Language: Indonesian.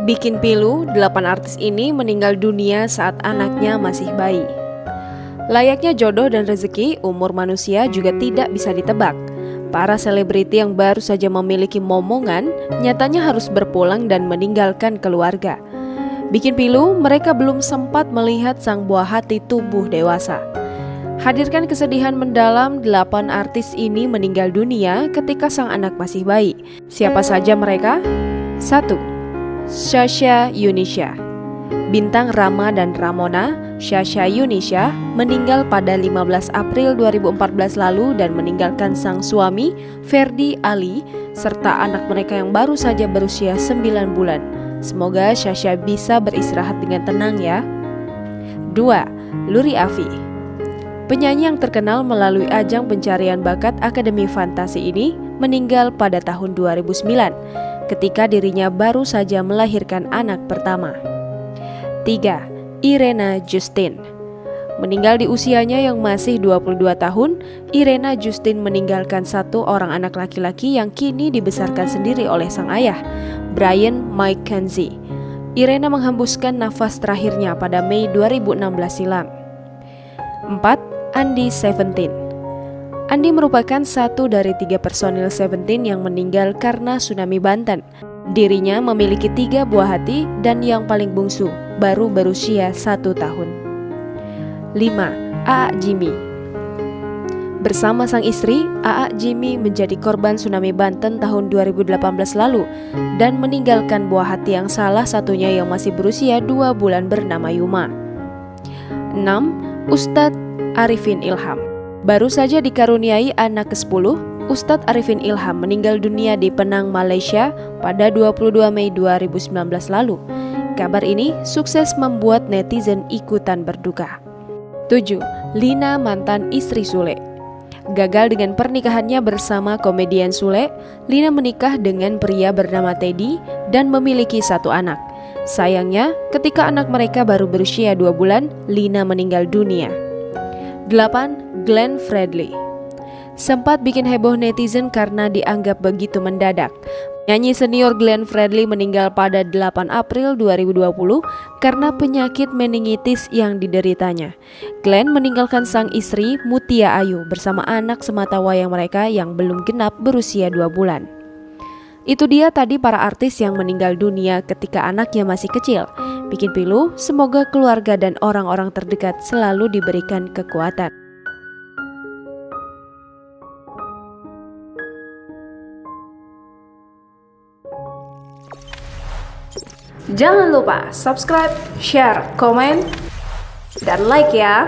Bikin pilu, 8 artis ini meninggal dunia saat anaknya masih bayi. Layaknya jodoh dan rezeki, umur manusia juga tidak bisa ditebak. Para selebriti yang baru saja memiliki momongan, nyatanya harus berpulang dan meninggalkan keluarga. Bikin pilu, mereka belum sempat melihat sang buah hati tumbuh dewasa. Hadirkan kesedihan mendalam, 8 artis ini meninggal dunia ketika sang anak masih bayi. Siapa saja mereka? 1. Sasha Yunisha. Bintang Rama dan Ramona, Sasha Yunisha meninggal pada 15 April 2014 lalu dan meninggalkan sang suami, Ferdi Ali, serta anak mereka yang baru saja berusia 9 bulan. Semoga Sasha bisa beristirahat dengan tenang ya. 2. Luri Afi. Penyanyi yang terkenal melalui ajang pencarian bakat Akademi Fantasi ini meninggal pada tahun 2009 ketika dirinya baru saja melahirkan anak pertama. 3. Irena Justin. Meninggal di usianya yang masih 22 tahun, Irena Justin meninggalkan 1 orang anak laki-laki yang kini dibesarkan sendiri oleh sang ayah, Brian McKenzie. Irena menghembuskan nafas terakhirnya pada Mei 2016 silam. 4. Andi Seventeen. Andi merupakan 1 dari 3 personil Seventeen yang meninggal karena tsunami Banten. Dirinya memiliki 3 buah hati dan yang paling bungsu baru berusia 1 tahun. 5. Aa Jimmy. Bersama sang istri, Aa Jimmy menjadi korban tsunami Banten tahun 2018 lalu dan meninggalkan buah hati yang salah satunya yang masih berusia 2 bulan bernama Yuma. 6. Ustadz Arifin Ilham. Baru saja dikaruniai anak ke-10, Ustadz Arifin Ilham meninggal dunia di Penang, Malaysia pada 22 Mei 2019 lalu. Kabar ini sukses membuat netizen ikutan berduka. 7. Lina, mantan istri Sule. Gagal dengan pernikahannya bersama komedian Sule, Lina menikah dengan pria bernama Teddy dan memiliki 1 anak. Sayangnya, ketika anak mereka baru berusia 2 bulan, Lina meninggal dunia. 8. Glenn Fredly. Sempat bikin heboh netizen karena dianggap begitu mendadak. Penyanyi senior Glenn Fredly meninggal pada 8 April 2020 karena penyakit meningitis yang dideritanya. Glenn meninggalkan sang istri Mutia Ayu bersama anak sematawayang mereka yang belum genap berusia 2 bulan. Itu dia tadi para artis yang meninggal dunia ketika anaknya masih kecil. Bikin pilu, semoga keluarga dan orang-orang terdekat selalu diberikan kekuatan. Jangan lupa subscribe, share, komen, dan like ya.